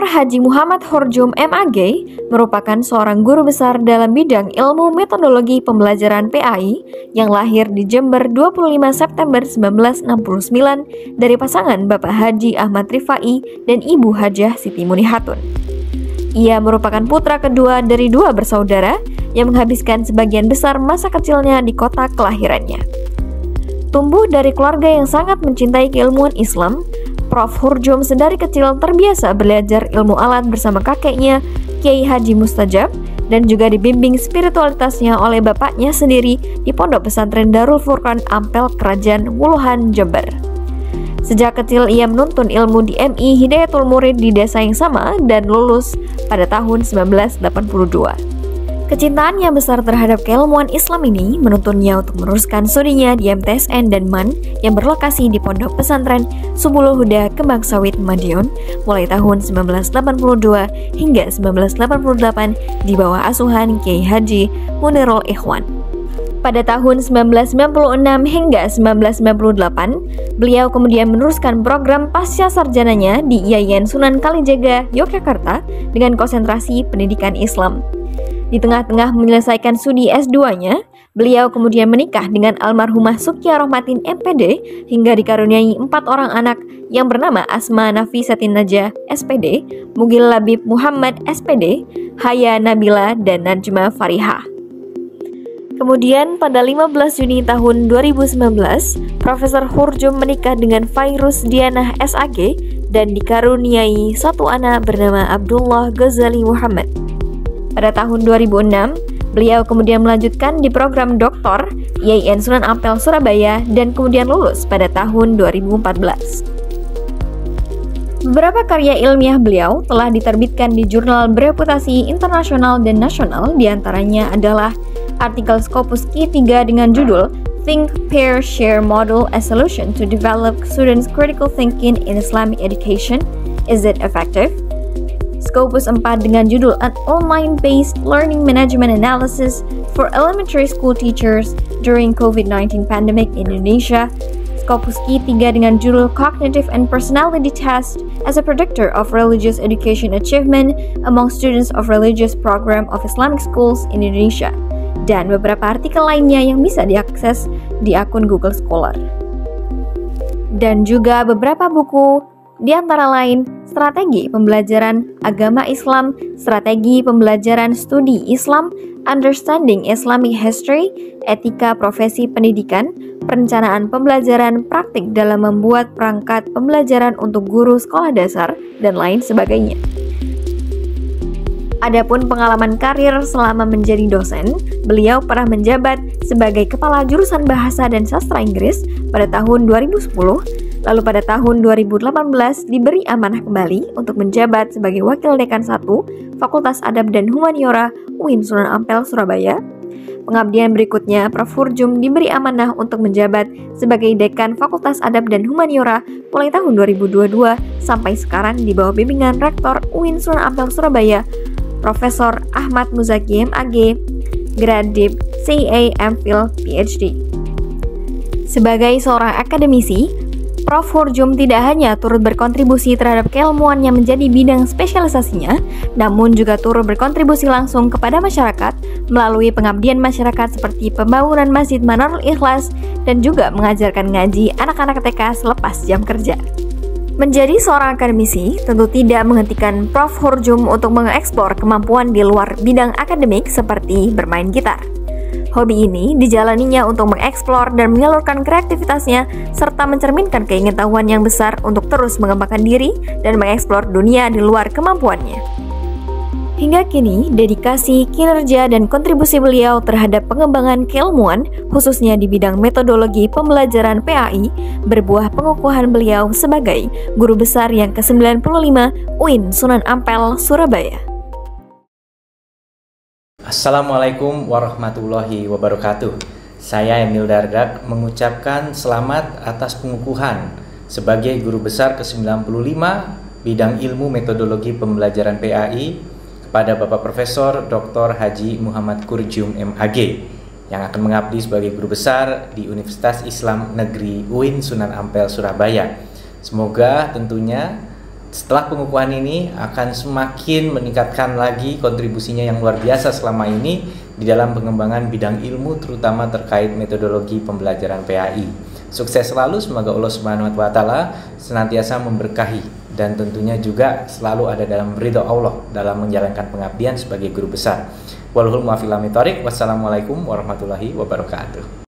Dr. Haji Muhammad Khurjum MAG merupakan seorang guru besar dalam bidang ilmu metodologi pembelajaran PAI yang lahir di Jember 25 September 1969 dari pasangan Bapak Haji Ahmad Rifai dan Ibu Hajah Siti Munihatun. Ia merupakan putra kedua dari dua bersaudara yang menghabiskan sebagian besar masa kecilnya di kota kelahirannya. Tumbuh dari keluarga yang sangat mencintai keilmuan Islam, Prof. Khurjum sedari kecil terbiasa belajar ilmu alat bersama kakeknya, Kiai Haji Mustajab, dan juga dibimbing spiritualitasnya oleh bapaknya sendiri di Pondok Pesantren Darul Furqan Ampel Kerajaan Wuluhan, Jember. Sejak kecil ia menuntun ilmu di MI Hidayatul Murid di desa yang sama dan lulus pada tahun 1982. Kecintaannya besar terhadap keilmuan Islam ini menuntunnya untuk meneruskan studinya di MTSN dan MAN yang berlokasi di Pondok Pesantren Subulul Huda Kembang Sawit Madiun mulai tahun 1982 hingga 1988 di bawah asuhan Kiai Haji Munirul Ikhwan. Pada tahun 1996 hingga 1998, beliau kemudian meneruskan program pasca sarjananya di IAIN Sunan Kalijaga, Yogyakarta dengan konsentrasi pendidikan Islam. Di tengah-tengah menyelesaikan studi S2-nya, beliau kemudian menikah dengan almarhumah Sukia Rohmatin MPD hingga dikaruniai 4 orang anak yang bernama Asma Nafisatin Najah SPD, Mugil Labib Muhammad SPD, Haya Nabila, dan Najma Farihah. Kemudian pada 15 Juni tahun 2019, Profesor Khurjum menikah dengan Fairuz Dianah SAG dan dikaruniai satu anak bernama Abdullah Ghazali Muhammad. Pada tahun 2006, beliau kemudian melanjutkan di program doktor IAIN Sunan Ampel Surabaya dan kemudian lulus pada tahun 2014. Beberapa karya ilmiah beliau telah diterbitkan di jurnal bereputasi internasional dan nasional, diantaranya adalah artikel Scopus Q 3 dengan judul Think, Pair, Share Model as Solution to Develop Students' Critical Thinking in Islamic Education, Is it Effective? Scopus 4 dengan judul An Online-Based Learning Management Analysis for Elementary School Teachers During COVID-19 Pandemic in Indonesia. Scopus Q 3 dengan judul Cognitive and Personality Test as a Predictor of Religious Education Achievement Among Students of Religious Program of Islamic Schools in Indonesia. Dan beberapa artikel lainnya yang bisa diakses di akun Google Scholar. Dan juga beberapa buku, di antara lain Strategi Pembelajaran Agama Islam, Strategi Pembelajaran Studi Islam, Understanding Islamic History, Etika Profesi Pendidikan, Perencanaan Pembelajaran Praktik dalam Membuat Perangkat Pembelajaran untuk Guru Sekolah Dasar, dan lain sebagainya. Adapun pengalaman karir selama menjadi dosen, beliau pernah menjabat sebagai Kepala Jurusan Bahasa dan Sastra Inggris pada tahun 2010, lalu pada tahun 2018 diberi amanah kembali untuk menjabat sebagai Wakil Dekan 1 Fakultas Adab dan Humaniora UIN Sunan Ampel Surabaya. Pengabdian berikutnya, Prof. Khurjum diberi amanah untuk menjabat sebagai Dekan Fakultas Adab dan Humaniora mulai tahun 2022 sampai sekarang di bawah bimbingan Rektor UIN Sunan Ampel Surabaya, Profesor Ahmad Muzaki MAG, Gradip CA MPhil PhD. Sebagai seorang akademisi, Prof. Khurjum tidak hanya turut berkontribusi terhadap keilmuannya menjadi bidang spesialisasinya, namun juga turut berkontribusi langsung kepada masyarakat melalui pengabdian masyarakat seperti pembangunan Masjid Manarul Ikhlas dan juga mengajarkan ngaji anak-anak TK selepas jam kerja. Menjadi seorang akademisi tentu tidak menghentikan Prof. Khurjum untuk mengeksplor kemampuan di luar bidang akademik seperti bermain gitar. Hobi ini dijalaninya untuk mengeksplor dan menyalurkan kreativitasnya serta mencerminkan keingintahuan yang besar untuk terus mengembangkan diri dan mengeksplor dunia di luar kemampuannya. Hingga kini, dedikasi, kinerja, dan kontribusi beliau terhadap pengembangan keilmuan, khususnya di bidang metodologi pembelajaran PAI, berbuah pengukuhan beliau sebagai Guru Besar yang ke-95 UIN Sunan Ampel, Surabaya. Assalamualaikum warahmatullahi wabarakatuh. Saya Emil Dardak mengucapkan selamat atas pengukuhan sebagai Guru Besar ke-95 bidang ilmu metodologi pembelajaran PAI kepada Bapak Profesor Dr. Haji Muhammad Khurjum MAG yang akan mengabdi sebagai Guru Besar di Universitas Islam Negeri UIN Sunan Ampel, Surabaya. Semoga tentunya Setelah pengukuhan ini akan semakin meningkatkan lagi kontribusinya yang luar biasa selama ini di dalam pengembangan bidang ilmu, terutama terkait metodologi pembelajaran PAI. Sukses selalu, semoga Allah Subhanahu wa taala senantiasa memberkahi dan tentunya juga selalu ada dalam ridho Allah dalam menjalankan pengabdian sebagai guru besar. Wassalamualaikum warahmatullahi wabarakatuh.